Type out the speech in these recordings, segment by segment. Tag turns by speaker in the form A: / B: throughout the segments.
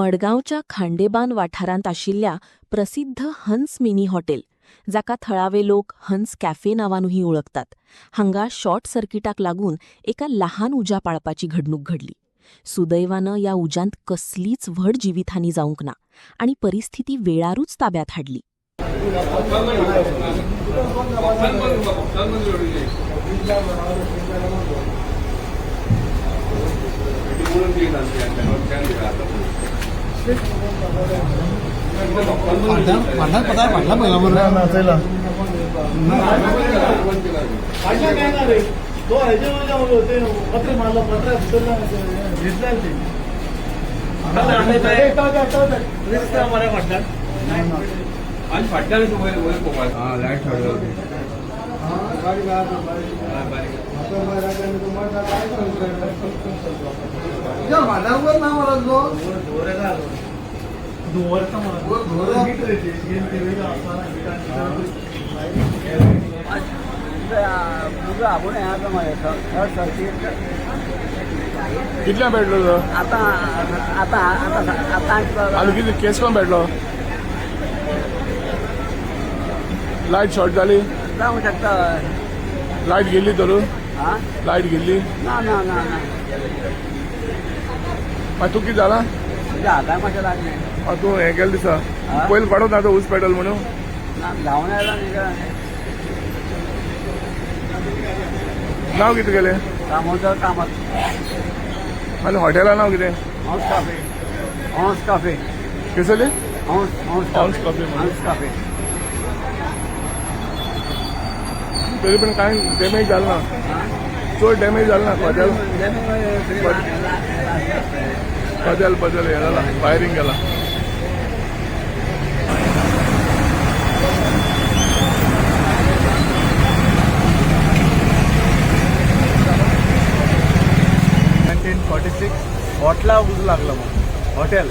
A: मडगावच्या खांडेबान वाठारांत आशिल्ल्या प्रसिद्ध हंस मिनी हॉटेल, जाका थळावे लोक हंस कॅफे नांवानूय ओळखतात, हांगा शॉर्ट सर्किटाक लागून एका ल्हान उज्या पाळपाची घडणूक घडली. सुदैवानं या उज्यांत कसलीच व्हड जिवितहानी जावंक ना आनी परिस्थिती वेळारूच ताब्यात हाडली.
B: कितल्या भेटलो तो आनी कितें केस कोण भेटलो? लायट शॉर्ट जाली,
C: जावंक शकता.
B: लायट गेल्ली धरून, लायट गेल्ली.
C: ना ना ना ना
B: मागीर तूं कितें जालां?
C: तुज्या हाताक मातशें लागलें.
B: तूं हें केलें दिसा पयलीं काडून आतां ऊस पेटल म्हणून
C: ना धांवन आयला न्ही गा.
B: नांव कितें गेलें?
C: दामोदर कामत.
B: आनी हॉटेला नांव कितें?
C: हंस कॉफी. हंस कॉफी.
B: केसली
C: हंस हंस
B: हंस कॉफी.
C: हंस कॉफी.
B: तरी पण कांय डॅमेज जालें ना, चड डॅमेज जालें ना. बदल हें जाला, फायरींग केला.
D: हॉटेला उजो लागलो हॉटेल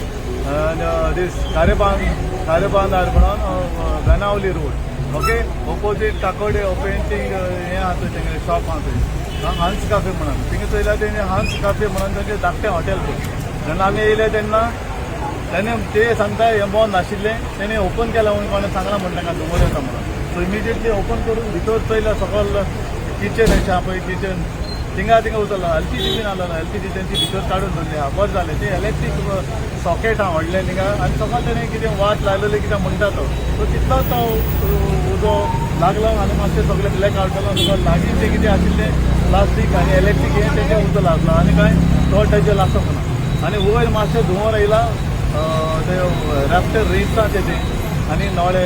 D: दीस कारेबांद म्हणून Benaulim road. Okay, opposite टाकोडे painting हें आसा थंय शॉप आसा थंय हंस कॅफे म्हणून. थिंगा चयल्यार तेणी हंस कॅफे म्हणून तेंचें धाकटें हॉटेल तें. जेन्ना आमी येयले तेन्ना तेणे ते सांगता हें बंद आशिल्लें, तेणी ओपन केलां म्हणून कोणें सांगला म्हणून तांकां धुंवर येता म्हणून. सो इमिजिएटली ओपन करून भितर चयल्यार सकयल किचन अशें आहा पळय, किचन थिंगा उचलला. एलपीजी बीन आसलो, एलपीजी तेंची भितर काडून दवरली आहा. बरें जालें, ते इलेक्ट्रीक सॉकेट आहा व्हडलें थिंगा, आनी सकयल तेणें कितें वाट लायलेली कितें म्हणटा तो. सो तितलोच तो उजो लागलो आनी मातशें सगळें ब्लॅक आवट जालो. सकयल लागीं तें कितें आशिल्लें प्लास्टीक आनी इलेक्ट्रीक हें तेजें उजो लागलो आनी कांय तो तेजें लागता म्हणून. आनी वयर मातशें धुंवर येयला, ते रॅफ्टर रेंजचा तेजें आनी नळे